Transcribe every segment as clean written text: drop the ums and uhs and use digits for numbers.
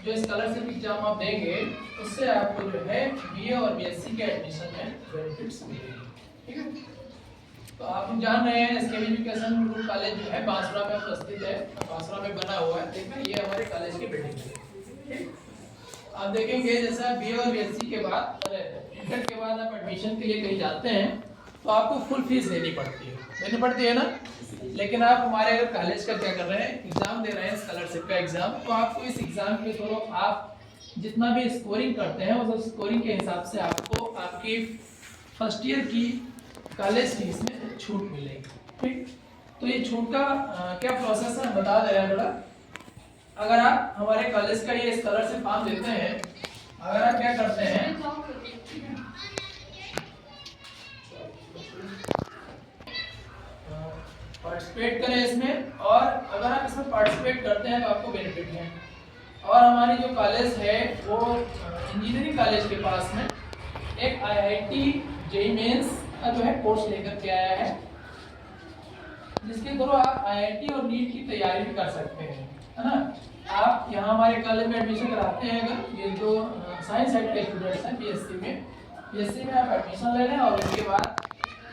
जो scholarship exam आप देंगे उससे आपको जो है बीए और बीएससी के एडमिशन में बेनिफिट्स मिलेंगे। ठीक है, तो आप जान रहे हैं एसके एजुकेशन गुरुकुल कॉलेज जो है बांसुरा में उपस्थित है, बांसुरा में बना हुआ है। देखिए ये हमारे कॉलेज की बिल्डिंग है। ठीक, आप देखेंगे जैसा बीए और बीएससी के बाद इंटर के बाद आप एडमिशन के लिए कहीं जाते हैं तो आपको फुल फीस देनी पड़ती है ना। लेकिन आप हमारे अगर कॉलेज का क्या कर रहे हैं, एग्जाम दे रहे हैं स्कॉलरशिप का एग्जाम, तो आपको इस एग्जाम के थ्रू आप जितना भी स्कोरिंग करते हैं उस स्कोरिंग के हिसाब से आपको आपकी फर्स्ट ईयर की कॉलेज फीस में छूट मिलेगी। ठीक, तो ये छूट का क्या प्रोसेस है बता दे रहे हैं थोड़ा। अगर आप हमारे कॉलेज का ये स्कॉलरशिप फॉर्म देते हैं, अगर आप क्या करते हैं पार्टिसिपेट करें इसमें, और अगर आप इसमें पार्टिसिपेट करते हैं तो आपको बेनिफिट है। और हमारी जो कॉलेज है वो इंजीनियरिंग कॉलेज के पास में एक आईआईटी जेईई मेंस का जो है कोर्स लेकर के आया है, जिसके थ्रू आप आईआईटी और नीट की तैयारी भी कर सकते हैं, है ना। आप यहाँ हमारे कॉलेज में एडमिशन कराते हैं, अगर ये जो साइंस साइड के स्टूडेंट्स हैं बीएससी में आप एडमिशन ले लें, और उसके बाद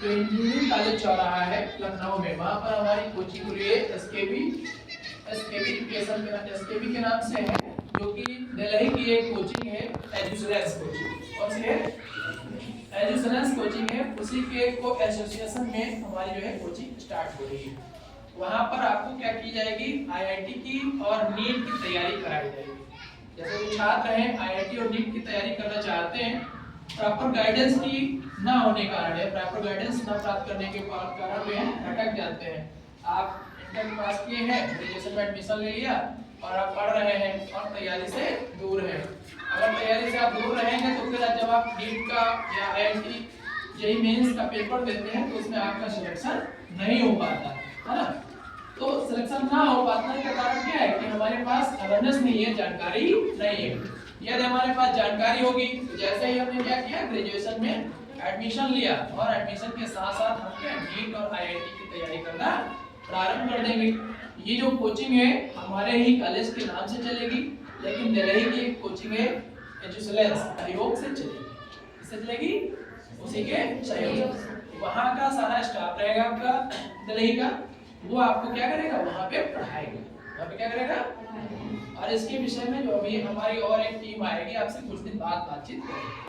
जो इंजीनियरिंग कॉलेज चल रहा है लखनऊ में, वहाँ पर हमारी कोचिंग खुली है एसकेबी एजुकेशन एसकेबी के नाम से है, जो कि दिल्ली की एक कोचिंग है एजुसरेंस कोचिंग, और है एजुसरेंस कोचिंग है, उसी के को एसोसिएशन में हमारी जो है कोचिंग स्टार्ट हो रही है। वहाँ पर आपको क्या की जाएगी, आईआईटी की और नीट की तैयारी कराई जाएगी। जैसे जो छात्र हैं आईआईटी और नीट की तैयारी करना चाहते हैं, प्रॉपर गाइडेंस की ना होने के कारण है, प्रॉपर गाइडेंस ना प्राप्त करने के कारण वे अटक जाते हैं। आप इंटर पास किए हैं, ग्रेजुएशन में एडमिशन ले लिया और आप पढ़ रहे हैं और तैयारी से दूर हैं। अगर तैयारी से आप दूर रहेंगे तो फिर जब आप नीट का या आईआईटी जेईई मेंस का पेपर देते हैं तो उसमें आपका सिलेक्शन नहीं हो पाता है ना। तो सिलेक्शन ना हो पाने का कारण क्या है कि हमारे पास अवेयरनेस नहीं है, जानकारी नहीं है। यदि हमारे पास जानकारी होगी तो जैसे ही हमने क्या किया, ग्रेजुएशन में एडमिशन लिया और एडमिशन के साथ साथ हम नीट और आईआईटी की तैयारी करना प्रारंभ कर देंगे। ये जो कोचिंग है हमारे ही कॉलेज के नाम से चलेगी, लेकिन दिल्ली की एक कोचिंग है एजुसलेंस सहयोग से चलेगी। किससे चलेगी? उसी के सहयोग से। वहाँ का सारा स्टाफ रहेगा आपका दिल्ली का, वो आपको क्या करेगा, वहाँ पे पढ़ाएगा। वहाँ पे क्या करेगा, और इसके विषय में जो अभी हमारी और एक टीम आएगी आपसे कुछ दिन बाद बातचीत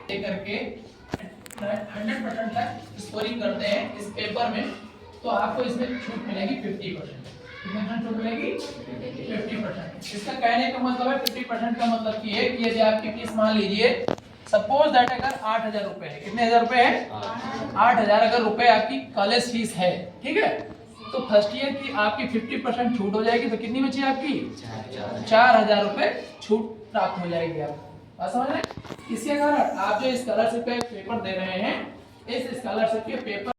करके 100% तक स्कोरिंग करते हैं इस पेपर में, तो आपको इसमें छूट मिलेगी 50%। कितना छूट मिलेगी? 50%। इसका कहने का मतलब है 50% का मतलब ये है कि यदि आपकी फीस मान लीजिए सपोज दैट अगर 8,000 रुपए है, कितने हजार रुपए है? 8,000 अगर रुपए आपकी कॉलेज फीस है, ठीक है, तो फर्स्ट ईयर की आपकी 50% छूट हो जाएगी, तो कितनी बची आपकी? 4,000 रुपए छूट प्राप्त हो जाएगी आपको। समझ रहे? इसके कारण आप जो स्कॉलरशिप का पेपर दे रहे हैं, इस स्कॉलरशिप के पेपर